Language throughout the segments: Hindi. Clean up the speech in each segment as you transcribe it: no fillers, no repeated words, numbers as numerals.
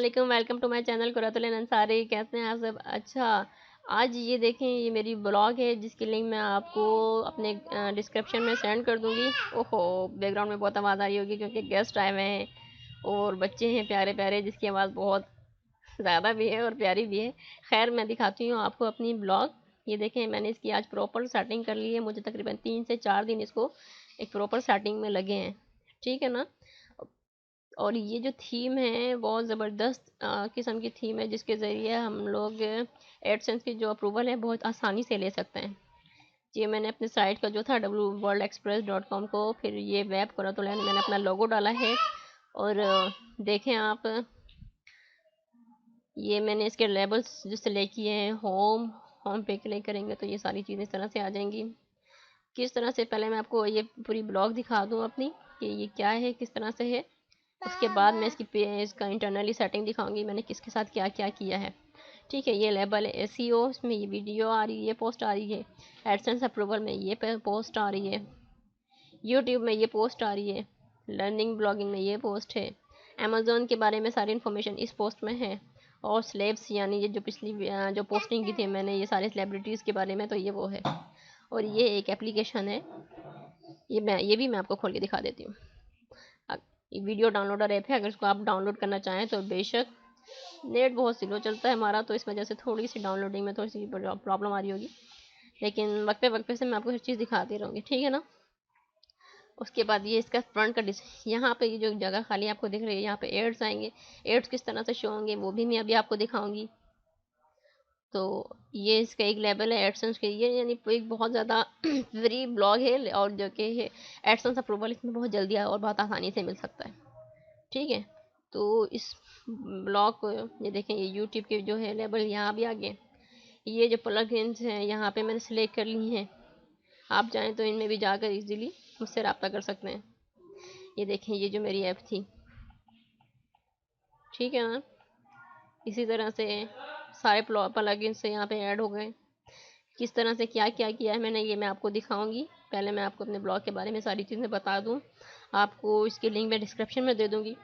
वालेकुम, welcome to my channel Quratul Ansari. कैसे हैं आप सब? अच्छा, आज ये देखें, ये मेरी ब्लॉग है जिसकी लिंक मैं आपको अपने डिस्क्रिप्शन में सेंड कर दूंगी। ओहो, बैकग्राउंड में बहुत आवाज़ आ रही होगी क्योंकि गेस्ट आए हुए हैं और बच्चे हैं प्यारे प्यारे जिसकी आवाज़ बहुत ज़्यादा भी है और प्यारी भी है। खैर, मैं दिखाती हूँ आपको अपनी ब्लॉग। ये देखें, मैंने इसकी आज प्रॉपर सेटिंग कर ली है। मुझे तकरीबन 3 से 4 दिन इसको एक प्रॉपर सेटिंग में लगे हैं, ठीक है ना। और ये जो थीम है बहुत ज़बरदस्त किस्म की थीम है जिसके ज़रिए हम लोग एडसेंस की जो अप्रूवल है बहुत आसानी से ले सकते हैं। ये मैंने अपने साइट का जो था www.worldexpress.com को, फिर ये वेब करा तो मैंने अपना लोगो डाला है। और देखें आप, ये मैंने इसके लेबल्स जो सिलेक्ट किए हैं, होम पे क्लिक करेंगे तो ये सारी चीज़ें इस तरह से आ जाएंगी। किस तरह से, पहले मैं आपको ये पूरी ब्लॉग दिखा दूँ अपनी कि ये क्या है, किस तरह से है। उसके बाद मैं इसका इंटरनली सेटिंग दिखाऊंगी मैंने किसके साथ क्या क्या किया है। ठीक है, ये लेबल है एसईओ, इसमें ये वीडियो आ रही है, ये पोस्ट आ रही है। एडसेंस अप्रूवल में ये पोस्ट आ रही है। यूट्यूब में ये पोस्ट आ रही है। लर्निंग ब्लॉगिंग में ये पोस्ट है। अमेज़ोन के बारे में सारी इन्फॉर्मेशन इस पोस्ट में है। और स्लेब्स यानी ये जो पिछली जो पोस्टिंग की थी मैंने ये सारे सेलिब्रिटीज़ के बारे में, तो ये वो है। और ये एक एप्लीकेशन है, ये भी मैं आपको खोल के दिखा देती हूँ। ये वीडियो डाउनलोडर ऐप है, अगर इसको आप डाउनलोड करना चाहें तो बेशक। नेट बहुत स्लो चलता है हमारा, तो इस वजह से थोड़ी सी डाउनलोडिंग में थोड़ी सी प्रॉब्लम आ रही होगी, लेकिन वक्त पे से मैं आपको हर चीज़ दिखाती रहूँगी, ठीक है ना। उसके बाद ये इसका फ्रंट का यहाँ पे ये जो जगह खाली आपको दिख रही है, यहाँ पे एड्स आएंगे। एड्स किस तरह से शो होंगे वो भी मैं अभी आपको दिखाऊंगी। तो ये इसका एक लेवल है एडसेंस के, ये यानी एक बहुत ज़्यादा फ्री ब्लॉग है और जो कि है एडसेंस अप्रूवल इसमें बहुत जल्दी और बहुत आसानी से मिल सकता है, ठीक है। तो इस ब्लॉग को ये देखें, ये यूट्यूब के जो है लेबल यहाँ भी आ गए। ये जो प्लगइन्स हैं यहाँ पे मैंने सेलेक्ट कर ली हैं। आप चाहें तो इनमें भी जाकर इजीली मुझसे रब्ता कर सकते हैं। ये देखें, ये जो मेरी ऐप थी, ठीक है ना। इसी तरह से सारे प्लगइन्स से यहाँ पे ऐड हो गए। किस तरह से क्या क्या किया है मैंने, ये मैं आपको दिखाऊंगी। पहले मैं आपको अपने ब्लॉग के बारे में सारी चीज़ें बता दूँ। आपको इसकी लिंक मैं डिस्क्रिप्शन में दे दूँगी।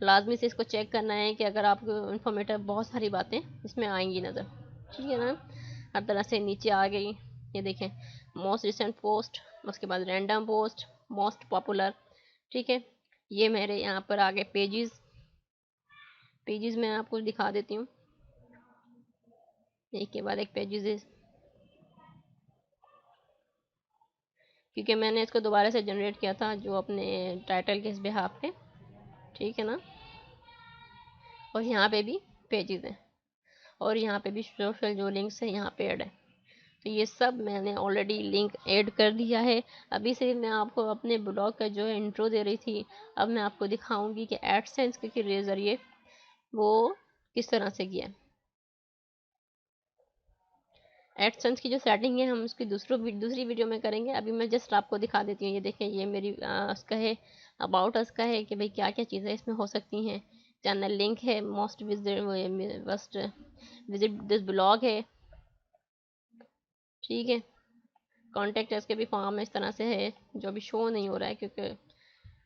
लाजमी से इसको चेक करना है कि अगर आपको इन्फॉर्मेटिव बहुत सारी बातें इसमें आएंगी नज़र, ठीक है ना। हर तरह से नीचे आ गई। ये देखें, मोस्ट रिसेंट पोस्ट, उसके बाद रैंडम पोस्ट, मोस्ट पॉपुलर, ठीक है। ये मेरे यहाँ पर आ गए पेजेस मैं आपको दिखा देती हूँ, एक के बाद एक पेजेस, क्योंकि मैंने इसको दोबारा से जनरेट किया था जो अपने टाइटल के इस बिहाफ पे, ठीक है ना। और यहाँ पे भी पेजेस हैं और यहाँ पे भी सोशल जो लिंक्स है यहाँ पे ऐड है। तो ये सब मैंने ऑलरेडी लिंक ऐड कर दिया है। अभी से मैं आपको अपने ब्लॉग का जो है इंट्रो दे रही थी, अब मैं आपको दिखाऊंगी कि एडसेंस के ज़रिए वो किस तरह से किया। एडसेंस की जो सेटिंग है हम उसकी दूसरी वीडियो में करेंगे। अभी मैं जस्ट आपको दिखा देती हूँ। ये देखें, ये मेरी उसका है, अबाउट अस का है कि भाई क्या क्या चीज़ें इसमें हो सकती हैं। चैनल लिंक है, मोस्ट विजिट दिस ब्लॉग है, ठीक है। कॉन्टेक्ट अस के भी फॉर्म इस तरह से है जो अभी शो नहीं हो रहा है क्योंकि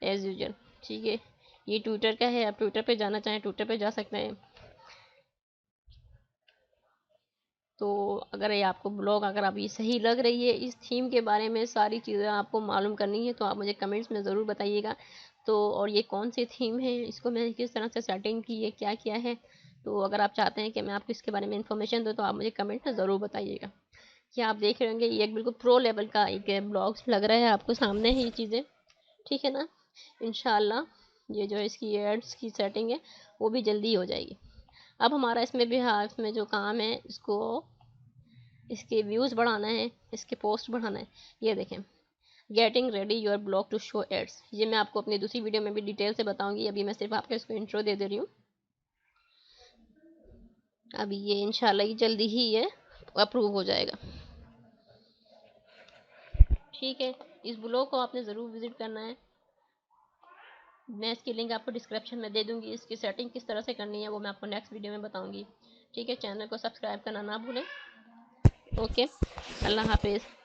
एज यूजल, ठीक है। ये ट्विटर का है, आप ट्विटर पे जाना चाहें ट्विटर पे जा सकते हैं। तो अगर ये आपको ब्लॉग अगर आप ये सही लग रही है, इस थीम के बारे में सारी चीज़ें आपको मालूम करनी है तो आप मुझे कमेंट्स में ज़रूर बताइएगा। तो और ये कौन सी थीम है, इसको मैंने किस तरह से सेटिंग की है, क्या किया है। तो अगर आप चाहते हैं कि मैं आपको इसके बारे में इंफॉर्मेशन दूँ तो आप मुझे कमेंट में ज़रूर बताइएगा। कि आप देख रहे होंगे ये एक बिल्कुल प्रो लेवल का एक ब्लॉग लग रहा है आपको सामने है ये चीज़ें, ठीक है ना। इंशाल्लाह ये जो इसकी एड्स की सेटिंग है वो भी जल्दी हो जाएगी। अब हमारा इसमें भी, हाँ, इसमें जो काम है इसको, इसके व्यूज़ बढ़ाना है, इसके पोस्ट बढ़ाना है। ये देखें, getting ready your blog to show ads, ये मैं आपको अपनी दूसरी वीडियो में भी डिटेल से बताऊंगी। अभी मैं सिर्फ आपको इसको इंट्रो दे रही हूँ। अभी ये इंशाल्लाह ही जल्दी ही ये अप्रूव हो जाएगा, ठीक है। इस ब्लॉग को आपने ज़रूर विजिट करना है। मैं इसकी लिंक आपको डिस्क्रिप्शन में दे दूँगी। इसकी सेटिंग किस तरह से करनी है वो मैं आपको नेक्स्ट वीडियो में बताऊँगी, ठीक है। चैनल को सब्सक्राइब करना ना भूलें। ओके, अल्लाह हाफिज़।